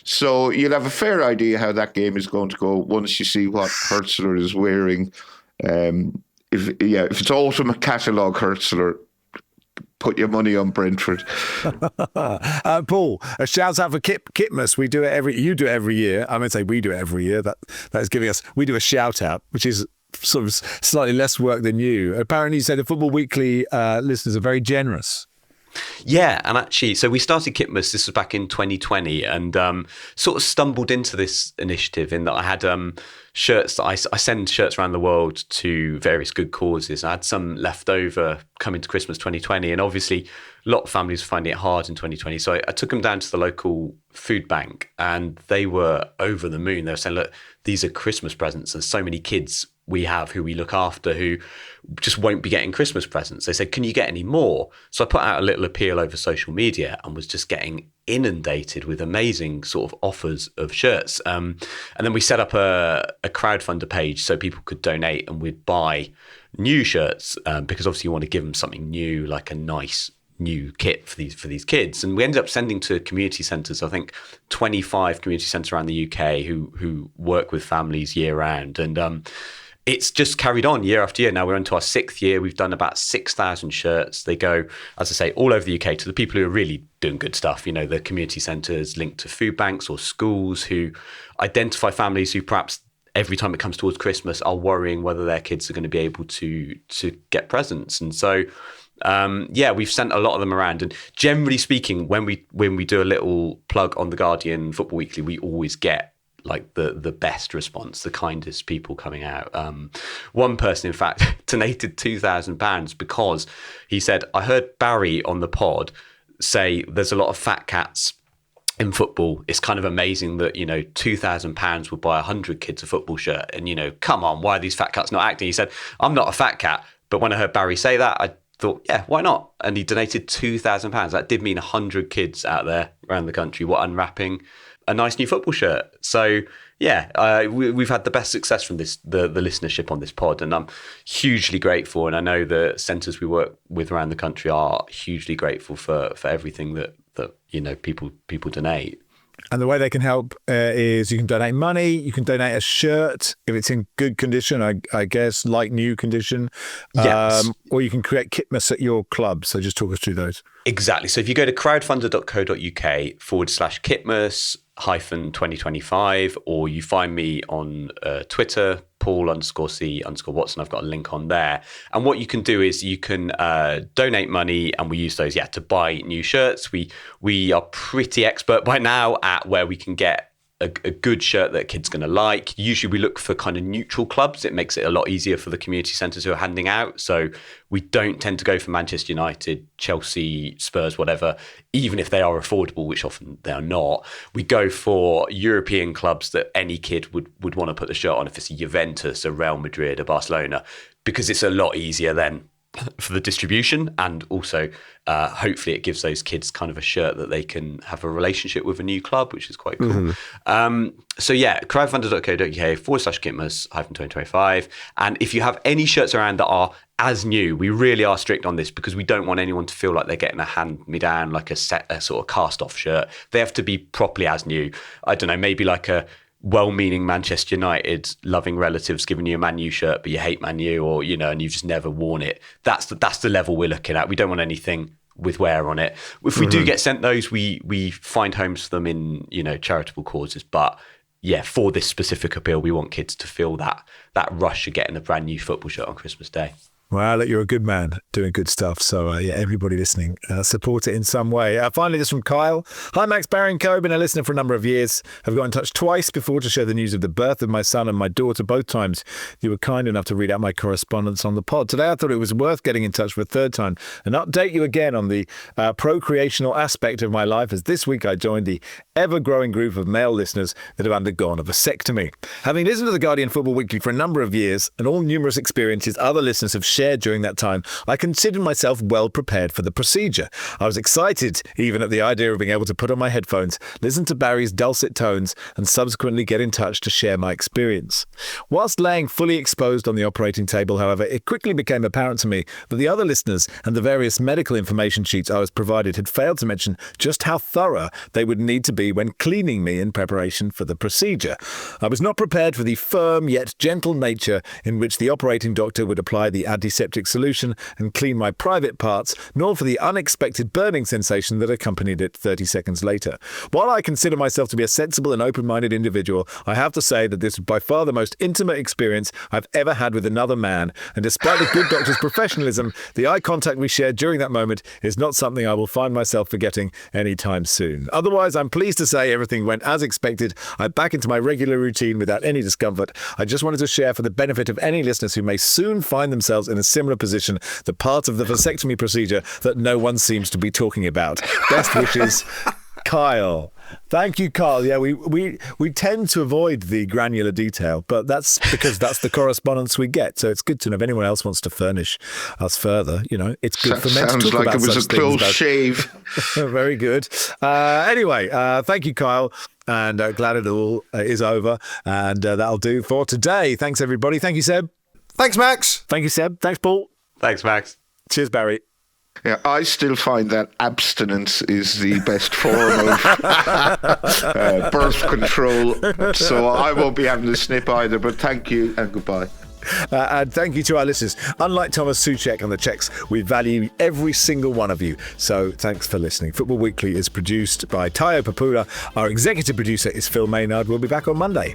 So you'll have a fair idea how that game is going to go once you see what Hürzeler is wearing. If it's ultimate catalogue Hürzeler, put your money on Brentford. Paul, a shout out for Kitmas. You do it every year. I'm going to say we do it every year. That is giving us. We do a shout out, which is sort of slightly less work than you. Apparently, you said the Football Weekly listeners are very generous. Yeah, and actually, so we started Kitmas, this was back in 2020, and sort of stumbled into this initiative in that I had shirts that I send shirts around the world to various good causes. I had some left over coming to Christmas 2020, and obviously a lot of families were finding it hard in 2020. So I took them down to the local food bank, and they were over the moon. They were saying, look, these are Christmas presents. There's so many kids we have who we look after who just won't be getting Christmas presents. They said, can you get any more? So I put out a little appeal over social media and was just getting inundated with amazing sort of offers of shirts. And then we set up a crowdfunder page so people could donate, and we'd buy new shirts because obviously you want to give them something new, like a nice new kit for these kids. And we ended up sending to community centres, I think 25 community centres around the UK who work with families year round. And it's just carried on year after year. Now we're into our 6th year. We've done about 6,000 shirts. They go, as I say, all over the UK to the people who are really doing good stuff. You know, the community centres linked to food banks or schools who identify families who perhaps every time it comes towards Christmas are worrying whether their kids are going to be able to get presents. And so, we've sent a lot of them around. And generally speaking, when we do a little plug on The Guardian Football Weekly, we always get like the best response, the kindest people coming out. One person, in fact, donated £2,000 because he said, I heard Barry on the pod say there's a lot of fat cats in football, it's kind of amazing that, you know, £2,000 would buy 100 kids a football shirt. And, you know, come on, why are these fat cats not acting? He said, I'm not a fat cat. But when I heard Barry say that, I thought, yeah, why not? And he donated £2,000. That did mean 100 kids out there around the country were unwrapping a nice new football shirt. So, yeah, we've had the best success from the listenership on this pod, and I'm hugely grateful. And I know the centres we work with around the country are hugely grateful for everything that you know people donate. And the way they can help is you can donate money, you can donate a shirt if it's in good condition, I guess, like new condition. Yes. Or you can create Kitmas at your club. So just talk us through those. Exactly. So if you go to crowdfunder.co.uk/Kitmas-2025, or you find me on Twitter, Paul_C_Watson, I've got a link on there. And what you can do is you can donate money, and we use those, to buy new shirts. We are pretty expert by now at where we can get a good shirt that a kid's going to like. Usually we look for kind of neutral clubs. It makes it a lot easier for the community centres who are handing out. So we don't tend to go for Manchester United, Chelsea, Spurs, whatever, even if they are affordable, which often they are not. We go for European clubs that any kid would want to put the shirt on, if it's a Juventus, a Real Madrid, a Barcelona, because it's a lot easier then for the distribution, and also hopefully it gives those kids kind of a shirt that they can have a relationship with a new club, which is quite cool. Mm-hmm. So yeah, crowdfunder.co.uk/Kitmas-2025. And if you have any shirts around that are as new, we really are strict on this because we don't want anyone to feel like they're getting a hand-me-down, like a sort of cast-off shirt. They have to be properly as new. I don't know, maybe like a well-meaning Manchester United loving relatives giving you a Man U shirt, but you hate Man U, or, you know, and you've just never worn it. That's the level we're looking at. We don't want anything with wear on it. If we do get sent those, we find homes for them in, you know, charitable causes. But yeah, for this specific appeal, we want kids to feel that rush of getting a brand new football shirt on Christmas Day. Well, you're a good man doing good stuff. So, everybody listening, support it in some way. Finally, this from Kyle. Hi, Max, Barry and Co. Been a listener for a number of years. I've got in touch twice before to share the news of the birth of my son and my daughter. Both times you were kind enough to read out my correspondence on the pod. Today, I thought it was worth getting in touch for a third time and update you again on the procreational aspect of my life, as this week I joined the ever-growing group of male listeners that have undergone a vasectomy. Having listened to The Guardian Football Weekly for a number of years, and all numerous experiences other listeners have shared during that time, I considered myself well prepared for the procedure. I was excited even at the idea of being able to put on my headphones, listen to Barry's dulcet tones, and subsequently get in touch to share my experience. Whilst laying fully exposed on the operating table, however, it quickly became apparent to me that the other listeners and the various medical information sheets I was provided had failed to mention just how thorough they would need to be when cleaning me in preparation for the procedure. I was not prepared for the firm yet gentle nature in which the operating doctor would apply the antiseptic solution and clean my private parts, nor for the unexpected burning sensation that accompanied it 30 seconds later. While I consider myself to be a sensible and open-minded individual, I have to say that this was by far the most intimate experience I've ever had with another man, and despite the good doctor's professionalism, the eye contact we shared during that moment is not something I will find myself forgetting anytime soon. Otherwise, I'm pleased to say everything went as expected. I'm back into my regular routine without any discomfort. I just wanted to share, for the benefit of any listeners who may soon find themselves in a similar position, the part of the vasectomy procedure that no one seems to be talking about. Best wishes, Kyle. Thank you, Kyle. Yeah, we tend to avoid the granular detail, but that's because that's the correspondence we get. So it's good to know if anyone else wants to furnish us further. You know, it's good for men to talk about such things. Sounds like it was a close shave. Very good. Anyway, thank you, Kyle. And glad it all is over. And that'll do for today. Thanks, everybody. Thank you, Seb. Thanks, Max. Thank you, Seb. Thanks, Paul. Thanks, Max. Cheers, Barry. Yeah, I still find that abstinence is the best form of birth control. So I won't be having to snip either, but thank you and goodbye. And thank you to our listeners. Unlike Thomas Souček on the Czechs, we value every single one of you. So thanks for listening. Football Weekly is produced by Tayo Papula. Our executive producer is Phil Maynard. We'll be back on Monday.